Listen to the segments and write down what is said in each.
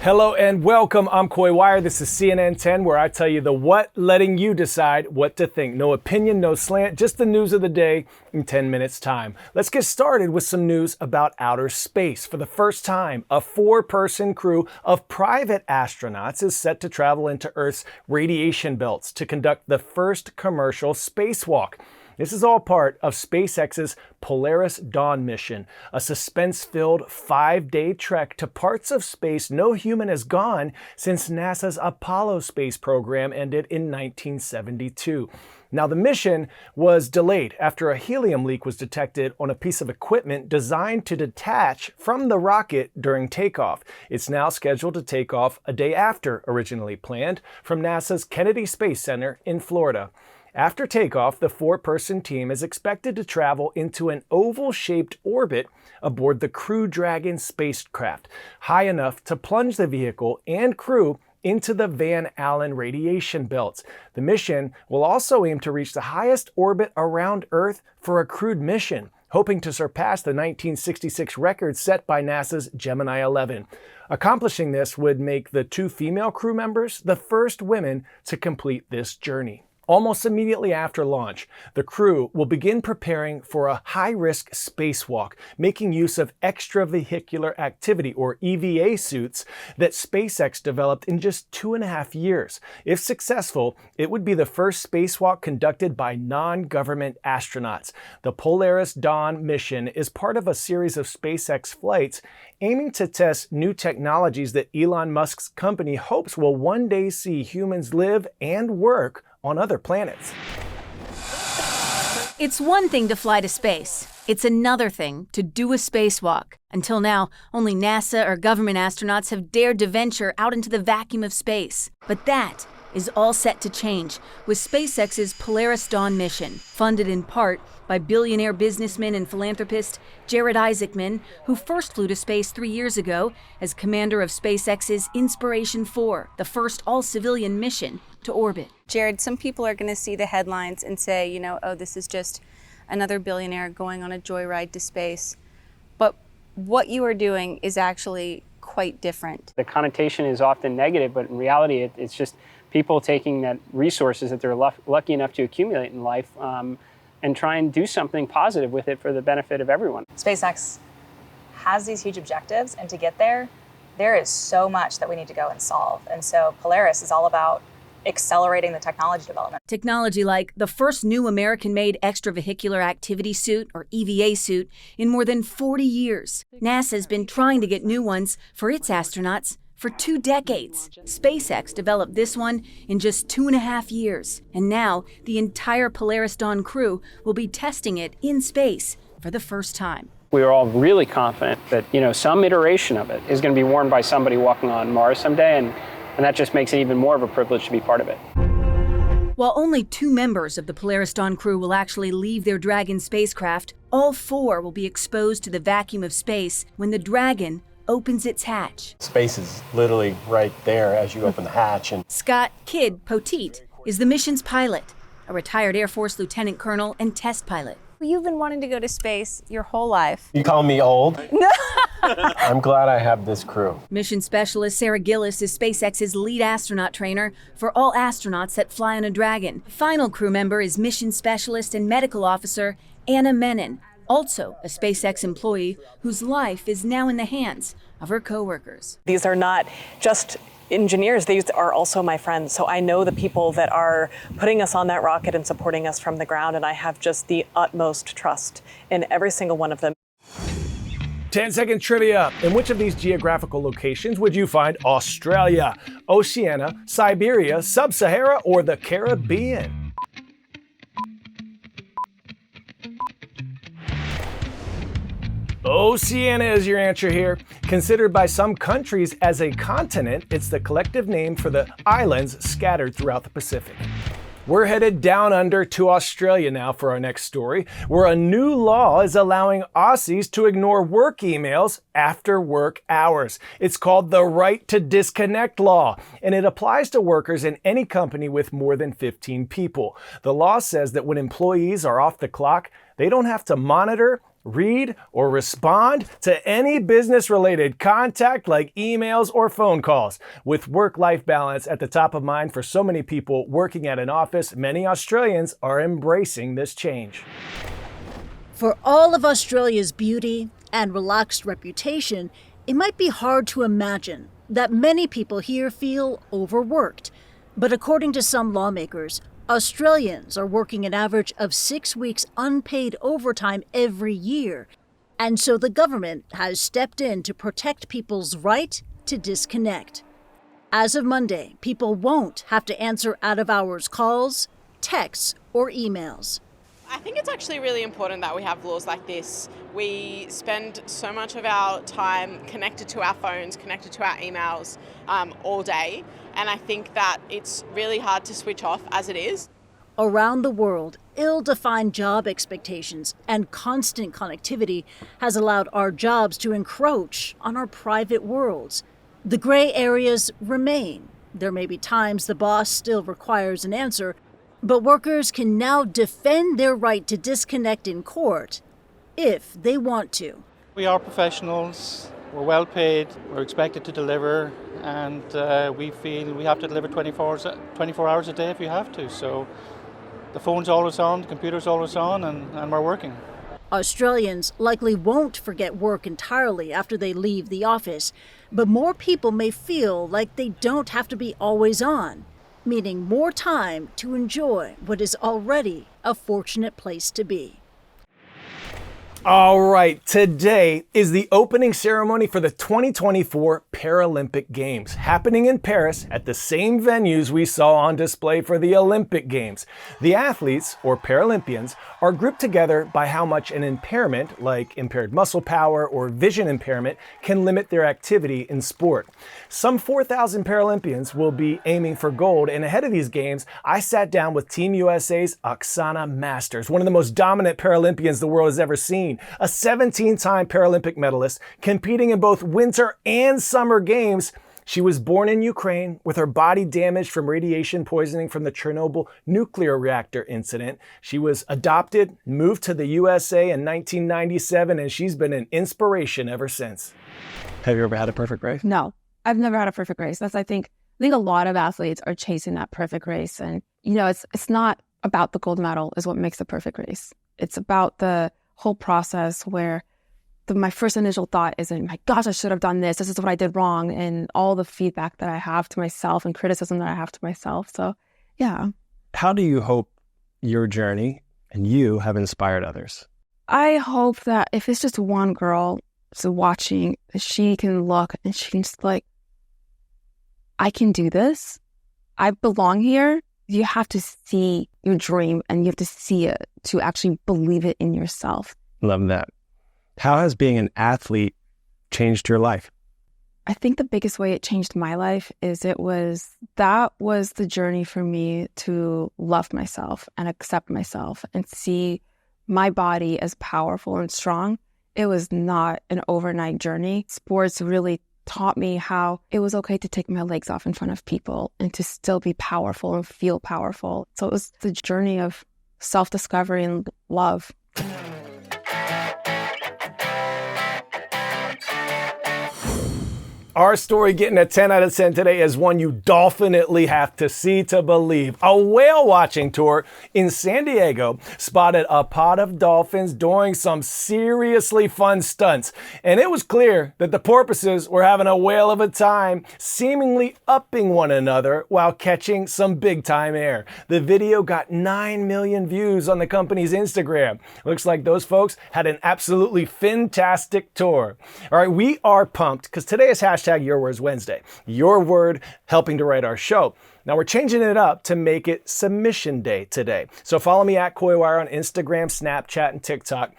Hello and welcome. I'm Coy Wire. This is CNN 10, where I tell you the what, letting you decide what to think. No opinion, no slant, just the news of the day in 10 minutes time. Let's get started with some news about outer space. For the first time, a 4-person crew of private astronauts is set to travel into Earth's radiation belts to conduct the first commercial spacewalk. This is all part of SpaceX's Polaris Dawn mission, a suspense-filled 5-day trek to parts of space no human has gone since NASA's Apollo space program ended in 1972. Now, the mission was delayed after a helium leak was detected on a piece of equipment designed to detach from the rocket during takeoff. It's now scheduled to take off a day after originally planned from NASA's Kennedy Space Center in Florida. After takeoff, the 4-person team is expected to travel into an oval-shaped orbit aboard the Crew Dragon spacecraft, high enough to plunge the vehicle and crew into the Van Allen radiation belts. The mission will also aim to reach the highest orbit around Earth for a crewed mission, hoping to surpass the 1966 record set by NASA's Gemini 11. Accomplishing this would make the 2 female crew members the first women to complete this journey. Almost immediately after launch, the crew will begin preparing for a high-risk spacewalk, making use of extravehicular activity, or EVA suits, that SpaceX developed in just 2.5 years. If successful, it would be the first spacewalk conducted by non-government astronauts. The Polaris Dawn mission is part of a series of SpaceX flights aiming to test new technologies that Elon Musk's company hopes will one day see humans live and work on other planets. It's one thing to fly to space. It's another thing to do a spacewalk. Until now, only NASA or government astronauts have dared to venture out into the vacuum of space. But that is all set to change with SpaceX's Polaris Dawn mission, funded in part by billionaire businessman and philanthropist Jared Isaacman, who first flew to space 3 years ago as commander of SpaceX's Inspiration 4, the first all-civilian mission to orbit. Jared, some people are going to see the headlines and say, oh, this is just another billionaire going on a joyride to space. But what you are doing is actually quite different. The connotation is often negative, but in reality, it's just people taking that resources that they're lucky enough to accumulate in life and try and do something positive with it for the benefit of everyone. SpaceX has these huge objectives, and to get there, there is so much that we need to go and solve. And so Polaris is all about accelerating the technology development. Technology like the first new American-made extravehicular activity suit, or EVA suit, in more than 40 years. NASA's been trying to get new ones for its astronauts for 2 decades. SpaceX developed this one in just 2.5 years. And now, the entire Polaris Dawn crew will be testing it in space for the first time. We are all really confident that, some iteration of it is going to be worn by somebody walking on Mars someday, and that just makes it even more of a privilege to be part of it. While only 2 members of the Polaris Dawn crew will actually leave their Dragon spacecraft, all 4 will be exposed to the vacuum of space when the Dragon opens its hatch. Space is literally right there as you open the hatch. And Scott "Kid" Poteet is the mission's pilot, a retired Air Force lieutenant colonel and test pilot. You've been wanting to go to space your whole life. You call me old? I'm glad I have this crew. Mission specialist Sarah Gillis is SpaceX's lead astronaut trainer for all astronauts that fly on a Dragon. Final crew member is mission specialist and medical officer Anna Menon, also a SpaceX employee whose life is now in the hands of her coworkers. These are not just engineers, these are also my friends. So I know the people that are putting us on that rocket and supporting us from the ground, and I have just the utmost trust in every single one of them. 10-second trivia. In which of these geographical locations would you find Australia, Oceania, Siberia, Sub-Sahara, or the Caribbean? Oceania is your answer here. Considered by some countries as a continent, it's the collective name for the islands scattered throughout the Pacific. We're headed down under to Australia now for our next story, where a new law is allowing Aussies to ignore work emails after work hours. It's called the Right to Disconnect Law, and it applies to workers in any company with more than 15 people. The law says that when employees are off the clock, they don't have to monitor read, or respond to any business-related contact like emails or phone calls. With work-life balance at the top of mind for so many people working at an office, many Australians are embracing this change. For all of Australia's beauty and relaxed reputation, it might be hard to imagine that many people here feel overworked. But according to some lawmakers, Australians are working an average of 6 weeks unpaid overtime every year. And so the government has stepped in to protect people's right to disconnect. As of Monday, people won't have to answer out-of-hours calls, texts, or emails. I think it's actually really important that we have laws like this. We spend so much of our time connected to our phones, connected to our emails all day. And I think that it's really hard to switch off as it is. Around the world, ill-defined job expectations and constant connectivity has allowed our jobs to encroach on our private worlds. The gray areas remain. There may be times the boss still requires an answer, but workers can now defend their right to disconnect in court if they want to. We are professionals, we're well paid, we're expected to deliver, and we feel we have to deliver 24 hours a day if we have to. So the phone's always on, the computer's always on, and we're working. Australians likely won't forget work entirely after they leave the office, but more people may feel like they don't have to be always on, meaning more time to enjoy what is already a fortunate place to be. All right, today is the opening ceremony for the 2024 Paralympic Games, happening in Paris at the same venues we saw on display for the Olympic Games. The athletes, or Paralympians, are grouped together by how much an impairment, like impaired muscle power or vision impairment, can limit their activity in sport. Some 4,000 Paralympians will be aiming for gold, and ahead of these games, I sat down with Team USA's Oksana Masters, one of the most dominant Paralympians the world has ever seen. A 17-time Paralympic medalist, competing in both winter and summer games. She was born in Ukraine with her body damaged from radiation poisoning from the Chernobyl nuclear reactor incident. She was adopted, moved to the USA in 1997, and she's been an inspiration ever since. Have you ever had a perfect race? No, I've never had a perfect race. I think a lot of athletes are chasing that perfect race. And, it's not about the gold medal is what makes the perfect race. It's about the whole process where my first initial thought isn't, my gosh, I should have done this. This is what I did wrong. And all the feedback that I have to myself and criticism that I have to myself. So, yeah. How do you hope your journey and you have inspired others? I hope that if it's just one girl watching, she can look and she can just I can do this. I belong here. You have to see your dream and you have to see it to actually believe it in yourself. Love that. How has being an athlete changed your life? I think the biggest way it changed my life is that was the journey for me to love myself and accept myself and see my body as powerful and strong. It was not an overnight journey. Sports really taught me how it was okay to take my legs off in front of people and to still be powerful and feel powerful. So it was the journey of self-discovery and love. Our story getting a 10 out of 10 today is one you dolphinately have to see to believe. A whale watching tour in San Diego spotted a pod of dolphins doing some seriously fun stunts. And it was clear that the porpoises were having a whale of a time, seemingly upping one another while catching some big time air. The video got 9 million views on the company's Instagram. Looks like those folks had an absolutely fantastic tour. All right, we are pumped because today is Your Words Wednesday. Your word helping to write our show. Now we're changing it up to make it submission day today. So follow me at KoiWire on Instagram, Snapchat, and TikTok.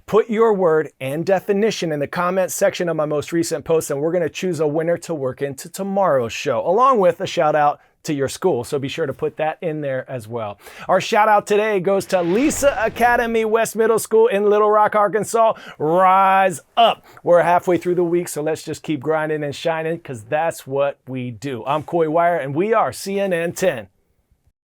Put your word and definition in the comments section of my most recent post, and we're going to choose a winner to work into tomorrow's show, along with a shout out to your school. So be sure to put that in there as well. Our shout out today goes to Lisa Academy West Middle School in Little Rock, Arkansas. Rise up. We're halfway through the week, so let's just keep grinding and shining because that's what we do. I'm KoiWire, and we are CNN 10.